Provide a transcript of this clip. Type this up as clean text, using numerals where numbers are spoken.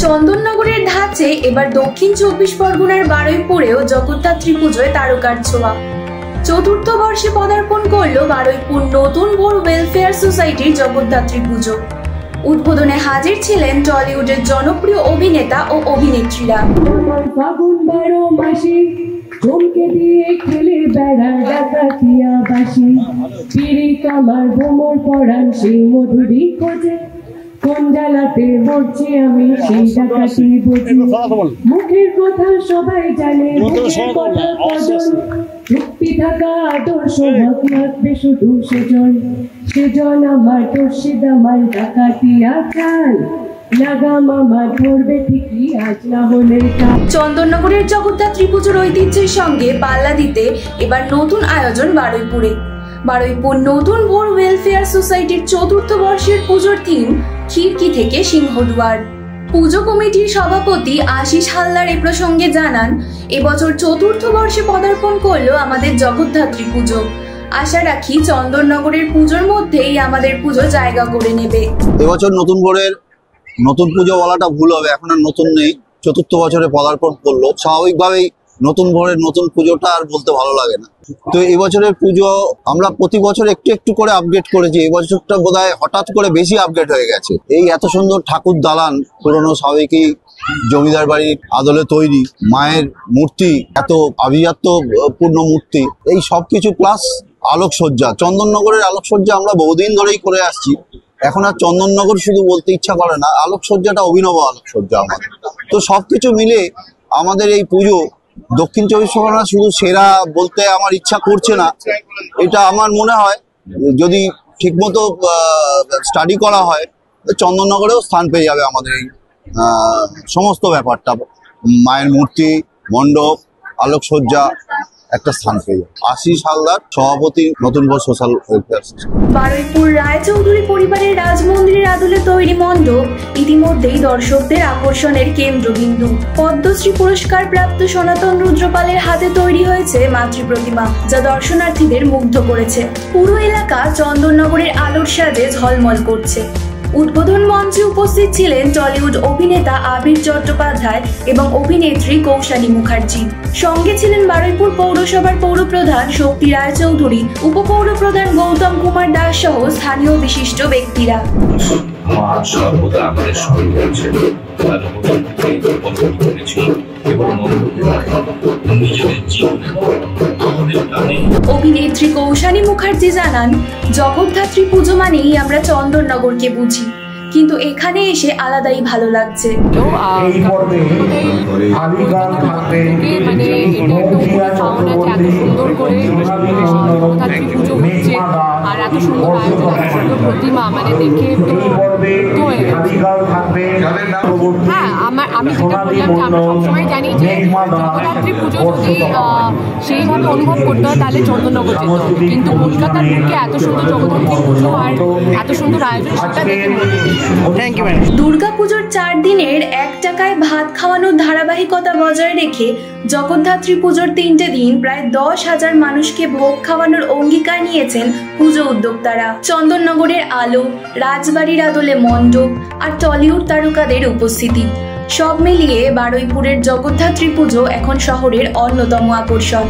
চন্দননগরের ধাঁচে এবার দক্ষিণ 24 পরগনার বারুইপুরেও জগদ্ধাত্রী পুজোয় তারকার ছোঁয়া। চতুর্থ বর্ষে পদার্পণ করলো বারুইপুর নতুন ভোর ওয়েলফেয়ার সোসাইটির জগদ্ধাত্রী পুজো। উদ্বোধনে হাজির ছিলেন টলিউডের জনপ্রিয় অভিনেতা ও অভিনেত্রীরা। চমকে দিয়ে খেলে বেড়া ডাকাতিয়া বাসি, পিরিত আমার ভ্রমর পরাণ সেই মধুরী খোঁজে, কোন জ্বালাতে মরছি আমি সেই ডাকাতি বুঝি, মুখের কথা সবাই জানে, মুখের কথা কজন, চুক্তি থাকা আদর্শ হক লাগবে শুধু সেজন, সেজন আমার দর্শিদ আমার ডাকাতিয়া চাল, চন্দননগরের জগদ্ধাত্রী পুজোর ঐতিহ্যের সঙ্গে পাল্লা দিতে এবার নতুন আয়োজন বারুইপুরে। বারুইপুর নতুন ভোর ওয়েলফেয়ার সোসাইটির চতুর্থ বর্ষের পুজোর থিম খিড়কি থেকে সিংহদুয়ার। পুজো কমিটির সভাপতি আশিস হালদার এ প্রসঙ্গে জানান, এবছর চতুর্থ বর্ষে পদার্পণ করলো আমাদের জগদ্ধাত্রী পুজো। আশা রাখি চন্দননগরের পুজোর মধ্যেই আমাদের পুজো জায়গা করে নেবে। এবছর নতুন ভোরের নতুন পুজো বলাটা ভুল হবে, এখন আর নতুন নেই, চতুর্থ বছরে পদার্পণ করলো, স্বাভাবিকভাবেই নতুন ভোরের নতুন পুজোটা আর বলতে ভালো লাগে না। তো এবছরের পুজো আমরা প্রতি বছর একটু একটু করে আপডেট করেছি, এবছরটা বোধহয় হঠাৎ করে বেশি আপডেট হয়ে গেছে। এই এত সুন্দর ঠাকুর দালান, পুরনো সাবেকি জমিদার বাড়ির আদলে তৈরি মায়ের মূর্তি, এত আভিজাত্য পূর্ণ মূর্তি, এই সবকিছু প্লাস আলোকসজ্জা, চন্দননগরের আলোকসজ্জা আমরা বহুদিন ধরেই করে আসছি। এখন আর চন্দননগর শুধু বলতে ইচ্ছা করে না, আলোকসজ্জাটা অভিনব আলোকসজ্জা আমাদের। তো সবকিছু মিলে আমাদের এই পুজো দক্ষিণ 24 পরগনা শুধু সেরা বলতে আমার ইচ্ছা করছে না, এটা আমার মনে হয় যদি ঠিকমতো স্টাডি করা হয় চন্দননগরেও স্থান পেয়ে যাবে আমাদের এই সমস্ত ব্যাপারটা, মায়ের মূর্তি, মণ্ডপ, আলোকসজ্জা একটা স্থান পেয়ে যাবে। আশিস হালদার, সভাপতি, Natun Bhor social welfare society. Baruipur Roychowdhury পরিবারের রাজমন্দিরের আদলে তৈরি মণ্ডপ ইতিমধ্যেই দর্শকদের আকর্ষণের কেন্দ্রবিন্দু। পদ্মশ্রী পুরস্কার প্রাপ্ত সনাতন রুদ্রপালের হাতে তৈরি হয়েছে মাতৃ প্রতিমা, যা দর্শনার্থীদের মুগ্ধ করেছে। পুরো এলাকা চন্দননগরের আলোর সাজে ঝলমল করছে। উদ্বোধন মঞ্চে উপস্থিত ছিলেন টলিউড অভিনেতা আবির চট্টোপাধ্যায় এবং অভিনেত্রী কৌশানী মুখার্জি। সঙ্গে ছিলেন বারুইপুর পৌরসভার পৌরপ্রধান শক্তি রায়চৌধুরী, উপপৌরপ্রধান গৌতম কুমার দাস সহ স্থানীয় বিশিষ্ট ব্যক্তিরা। অভিনেত্রী কৌশানী মুখার্জি জানান, জগদ্ধাত্রী পুজো মানেই আমরা চন্দননগরকে বুঝি, কিন্তু এখানে এসে আলাদাই ভালো লাগছে। আর এত সুন্দর আয়োজন, এত সুন্দর প্রতিমা মানে দেখে হ্যাঁ আমি যেটা বললাম যে আমরা সবসময় জানি যে জগদ্ধাত্রী পুজো যদি সেইভাবে অনুভব করতে হয় তাহলে চন্দননগর যেতে হবে, কিন্তু কলকাতার বুকে এত সুন্দর জগদ্ধাত্রী পুজো আর এত সুন্দর আয়োজন সেটা দেখে দুর্গাপুজোর 4 দিনের 1 টাকায় ভাত খাওয়ানোর ধারাবাহিকতা বজায় রেখে জগদ্ধাত্রী পুজোর 3টে দিন প্রায় 10,000 মানুষকে ভোগ খাওয়ানোর অঙ্গীকার নিয়েছেন পুজো উদ্যোক্তারা। চন্দননগরের আলো, রাজবাড়ির আদলে মণ্ডপ আর টলিউড তারকাদের উপস্থিতি, সব মিলিয়ে বারুইপুরের জগদ্ধাত্রী পুজো এখন শহরের অন্যতম আকর্ষণ।